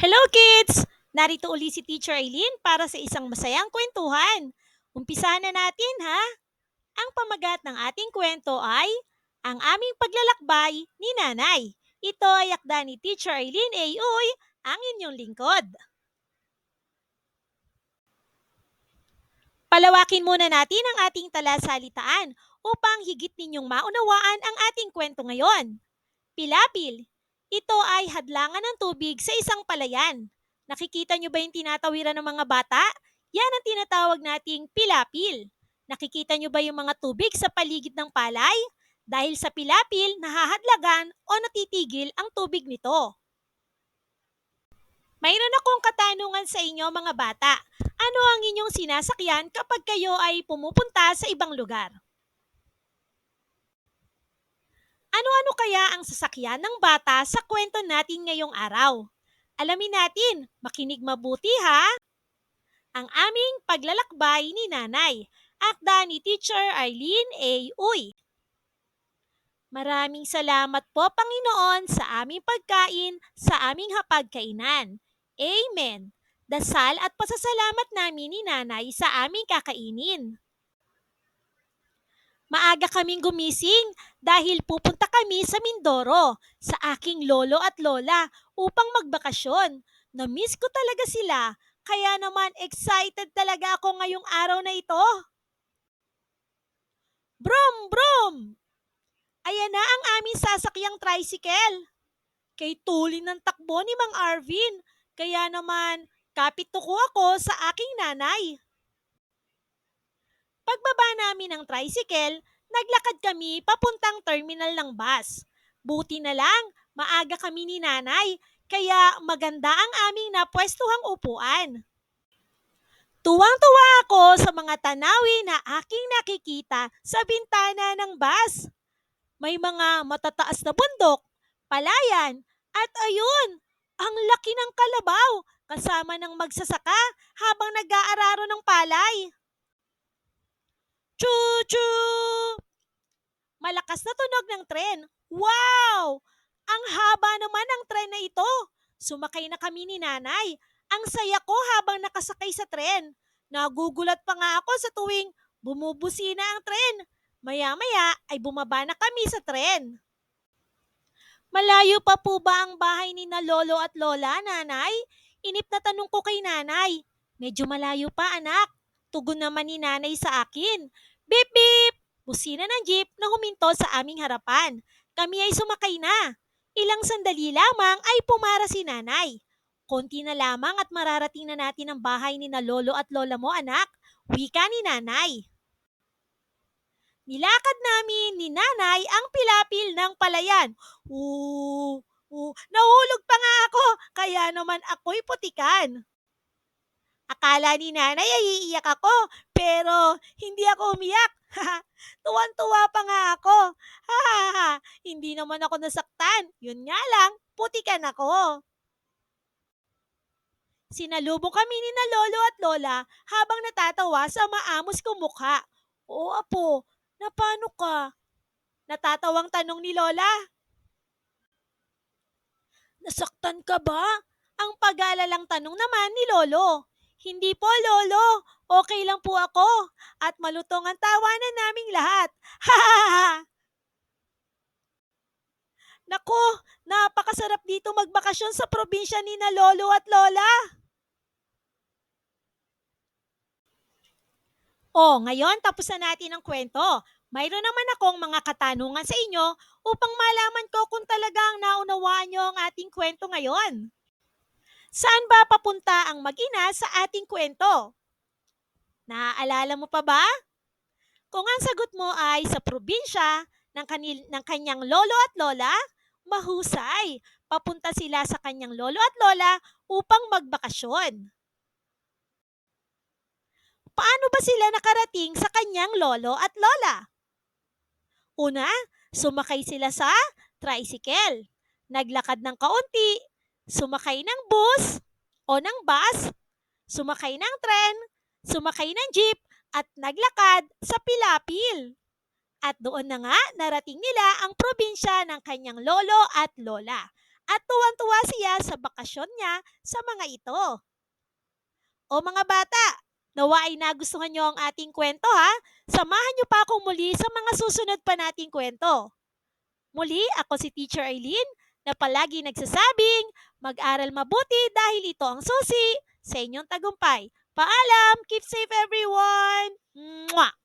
Hello kids! Narito uli si Teacher Eileen para sa isang masayang kwentuhan. Umpisahan na natin ha! Ang pamagat ng ating kwento ay Ang Aming Paglalakbay ni Nanay. Ito ay akda ni Teacher Eileen A. Uy, ang inyong lingkod. Palawakin muna natin ang ating talasalitaan upang higit ninyong maunawaan ang ating kwento ngayon. Pilapil. Ito ay hadlangan ng tubig sa isang palayan. Nakikita nyo ba yung tinatawiran ng mga bata? Yan ang tinatawag nating pilapil. Nakikita nyo ba yung mga tubig sa paligid ng palay? Dahil sa pilapil, nahahadlagan o natitigil ang tubig nito. Mayroon akong katanungan sa inyo mga bata. Ano ang inyong sinasakyan kapag kayo ay pumupunta sa ibang lugar? Ano-ano kaya ang sasakyan ng bata sa kwento natin ngayong araw? Alamin natin, makinig mabuti ha! Ang aming paglalakbay ni Nanay, akda ni Teacher Eileen A. Uy. Maraming salamat po Panginoon sa aming pagkain, sa aming hapagkainan. Amen. Dasal at pasasalamat namin ni Nanay sa aming kakainin. Maaga kaming gumising dahil pupunta kami sa Mindoro sa aking lolo at lola upang magbakasyon. Na-miss ko talaga sila, kaya naman excited talaga ako ngayong araw na ito. Brum, brum! Ayan na ang aming sasakyang tricycle. Kay tulin ng takbo ni Mang Arvin, kaya naman kapit tuko ako sa aking nanay. Pagbaba namin ng tricycle, naglakad kami papuntang terminal ng bus. Buti na lang, maaga kami ni nanay, kaya maganda ang aming napwestuhang upuan. Tuwang-tuwa ako sa mga tanawin na aking nakikita sa bintana ng bus. May mga matataas na bundok, palayan, at ayun, ang laki ng kalabaw kasama ng magsasaka habang nag-aararo ng palay. Choo-choo! Malakas na tunog ng tren. Wow! Ang haba naman ng tren na ito. Sumakay na kami ni nanay. Ang saya ko habang nakasakay sa tren. Nagugulat pa nga ako sa tuwing bumubusina ang tren. Maya-maya ay bumaba na kami sa tren. Malayo pa po ba ang bahay ni na lolo at lola, nanay? Inip na tanong ko kay nanay. Medyo malayo pa anak. Tugon naman ni nanay sa akin. Beep beep! Busina ng jeep na huminto sa aming harapan. Kami ay sumakay na. Ilang sandali lamang ay pumara si nanay. Konti na lamang at mararating na natin ang bahay ni na lolo at lola mo anak. Wika ni nanay. Nilakad namin ni nanay ang pilapil ng palayan. Nahulog pa nga ako, kaya naman ako'y putikan. Akala ni nanay ay iiyak ako, pero hindi ako umiyak. Tuwan-tuwa pa nga ako. Hindi naman ako nasaktan. Yun nga lang, putikan ako. Sinalubong kami ni na lolo at lola habang natatawa sa maamos kong mukha. Oo apo, na paano ka? Natatawang tanong ni lola. Nasaktan ka ba? Ang pag-aalalang tanong naman ni lolo. Hindi po lolo, okay lang po ako. At malutong ang tawanan naming lahat. Naku, napakasarap dito magbakasyon sa probinsya ni na lolo at lola. Ngayon tapos na natin ang kwento. Mayroon naman akong mga katanungan sa inyo upang malaman ko kung talagang naunawaan nyo ang ating kwento ngayon. Saan ba papunta ang mag-ina sa ating kwento? Naaalala mo pa ba? Kung ang sagot mo ay sa probinsya ng kanyang lolo at lola, mahusay. Papunta sila sa kanyang lolo at lola upang magbakasyon. Paano ba sila nakarating sa kanyang lolo at lola? Una, sumakay sila sa tricycle. Naglakad ng kaunti, sumakay ng bus o ng bus, sumakay ng tren, sumakay ng jeep, at naglakad sa pilapil. At doon na nga narating nila ang probinsya ng kanyang lolo at lola. At tuwang-tuwa siya sa bakasyon niya sa mga ito. O mga bata, nawa ay nagustuhan niyo ang ating kwento ha? Samahan niyo pa akong muli sa mga susunod pa nating kwento. Muli, ako si Teacher Eileen na palagi nagsasabing, mag-aral mabuti dahil ito ang susi sa inyong tagumpay. Paalam! Keep safe everyone! Mwah!